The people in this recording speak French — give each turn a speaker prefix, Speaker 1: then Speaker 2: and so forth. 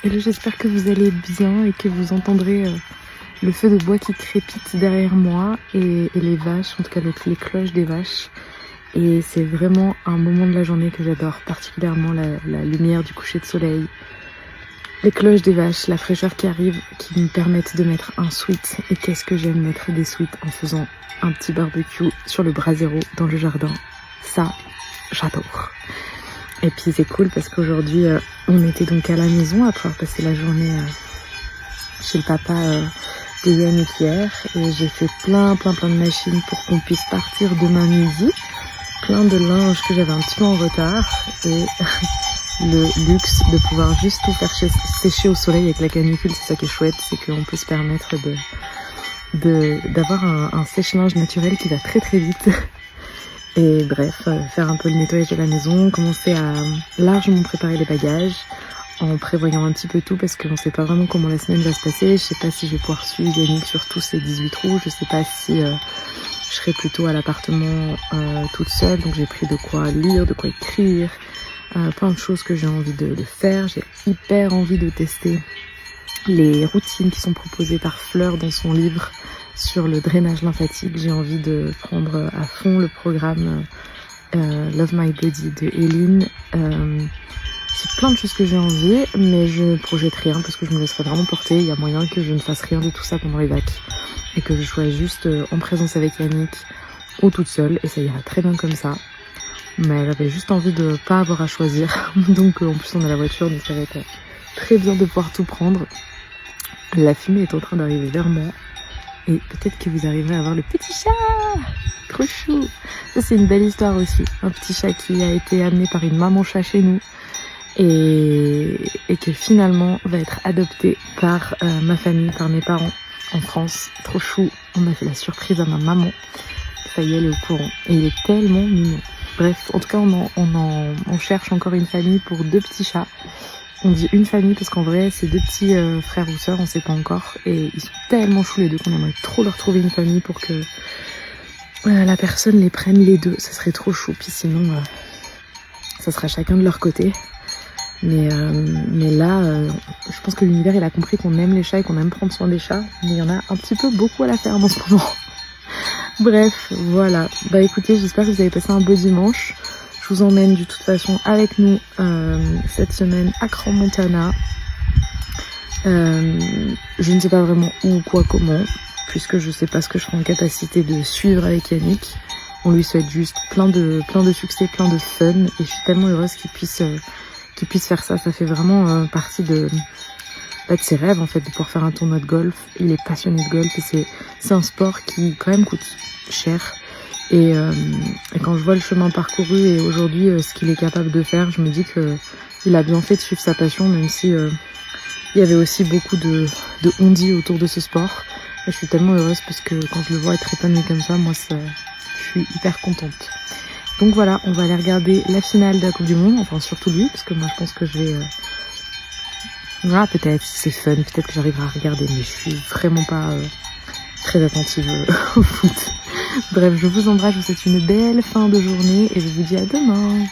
Speaker 1: Hello, j'espère que vous allez bien et que vous entendrez le feu de bois qui crépite derrière moi et les vaches, en tout cas les cloches des vaches. Et c'est vraiment un moment de la journée que j'adore, particulièrement la lumière du coucher de soleil, les cloches des vaches, la fraîcheur qui arrive, qui me permettent de mettre un sweat. Et qu'est-ce que j'aime mettre des sweats en faisant un petit barbecue sur le brasero dans le jardin. Ça, j'adore. Et puis c'est cool parce qu'aujourd'hui on était donc à la maison après avoir passé la journée chez le papa de Yannick hier, et j'ai fait plein de machines pour qu'on puisse partir demain midi. Plein de linge que j'avais un petit peu en retard et le luxe de pouvoir juste tout faire sécher au soleil avec la canicule. C'est ça qui est chouette, c'est qu'on peut se permettre d'avoir un sèche-linge naturel qui va très vite. Et bref, faire un peu le nettoyage de la maison, commencer à largement préparer les bagages en prévoyant un petit peu tout parce qu'on ne sait pas vraiment comment la semaine va se passer. Je sais pas si je vais pouvoir suivre Yannick sur tous ces 18 trous, je sais pas si je serai plutôt à l'appartement toute seule, donc j'ai pris de quoi lire, de quoi écrire, plein de choses que j'ai envie de faire. J'ai hyper envie de tester les routines qui sont proposées par Fleur dans son livre sur le drainage lymphatique. J'ai envie de prendre à fond le programme Love My Body de Eline. C'est plein de choses que j'ai envie, mais je ne projette rien parce que je me laisserai vraiment porter. Il y a moyen que je ne fasse rien de tout ça pendant les vacs et que je sois juste en présence avec Yannick ou toute seule, et ça ira très bien comme ça. Mais j'avais juste envie de pas avoir à choisir. Donc en plus on a la voiture, donc ça va être très bien de pouvoir tout prendre. La fumée est en train d'arriver vers moi. Et peut-être que vous arriverez à voir le petit chat. Trop chou. Ça c'est une belle histoire aussi. Un petit chat qui a été amené par une maman chat chez nous. Et qui finalement va être adopté par ma famille, par mes parents en France. Trop chou. On a fait la surprise à ma maman. Ça y est, elle est au courant. Et il est tellement mignon. Bref, en tout cas on cherche encore une famille pour 2 petits chats. On dit une famille parce qu'en vrai c'est 2 petits frères ou sœurs, on sait pas encore, et ils sont tellement choux les deux qu'on aimerait trop leur trouver une famille pour que la personne les prenne les 2, ça serait trop chou. Puis sinon ça sera chacun de leur côté, mais là je pense que l'univers il a compris qu'on aime les chats et qu'on aime prendre soin des chats, mais il y en a un petit peu beaucoup à la ferme en ce moment. Bref, voilà, bah écoutez, j'espère que vous avez passé un beau dimanche. Je vous emmène de toute façon avec nous cette semaine à Crans-Montana. Je ne sais pas vraiment où, quoi, comment, puisque je ne sais pas ce que je serai en capacité de suivre avec Yannick. On lui souhaite juste plein de succès, plein de fun, et je suis tellement heureuse qu'il puisse faire ça. Ça fait vraiment partie de ses rêves en fait, de pouvoir faire un tournoi de golf. Il est passionné de golf et c'est un sport qui quand même coûte cher. Et quand je vois le chemin parcouru et aujourd'hui ce qu'il est capable de faire, je me dis que il a bien fait de suivre sa passion, même si il y avait aussi beaucoup de on-dit autour de ce sport. Et je suis tellement heureuse parce que quand je le vois être épanoui comme ça, moi je suis hyper contente. Donc voilà, on va aller regarder la finale de la Coupe du Monde, enfin surtout lui, parce que moi je pense que je vais... Voilà, peut-être c'est fun, peut-être que j'arriverai à regarder, mais je suis vraiment pas très attentive au foot. Bref, je vous embrasse, je vous souhaite une belle fin de journée et je vous dis à demain.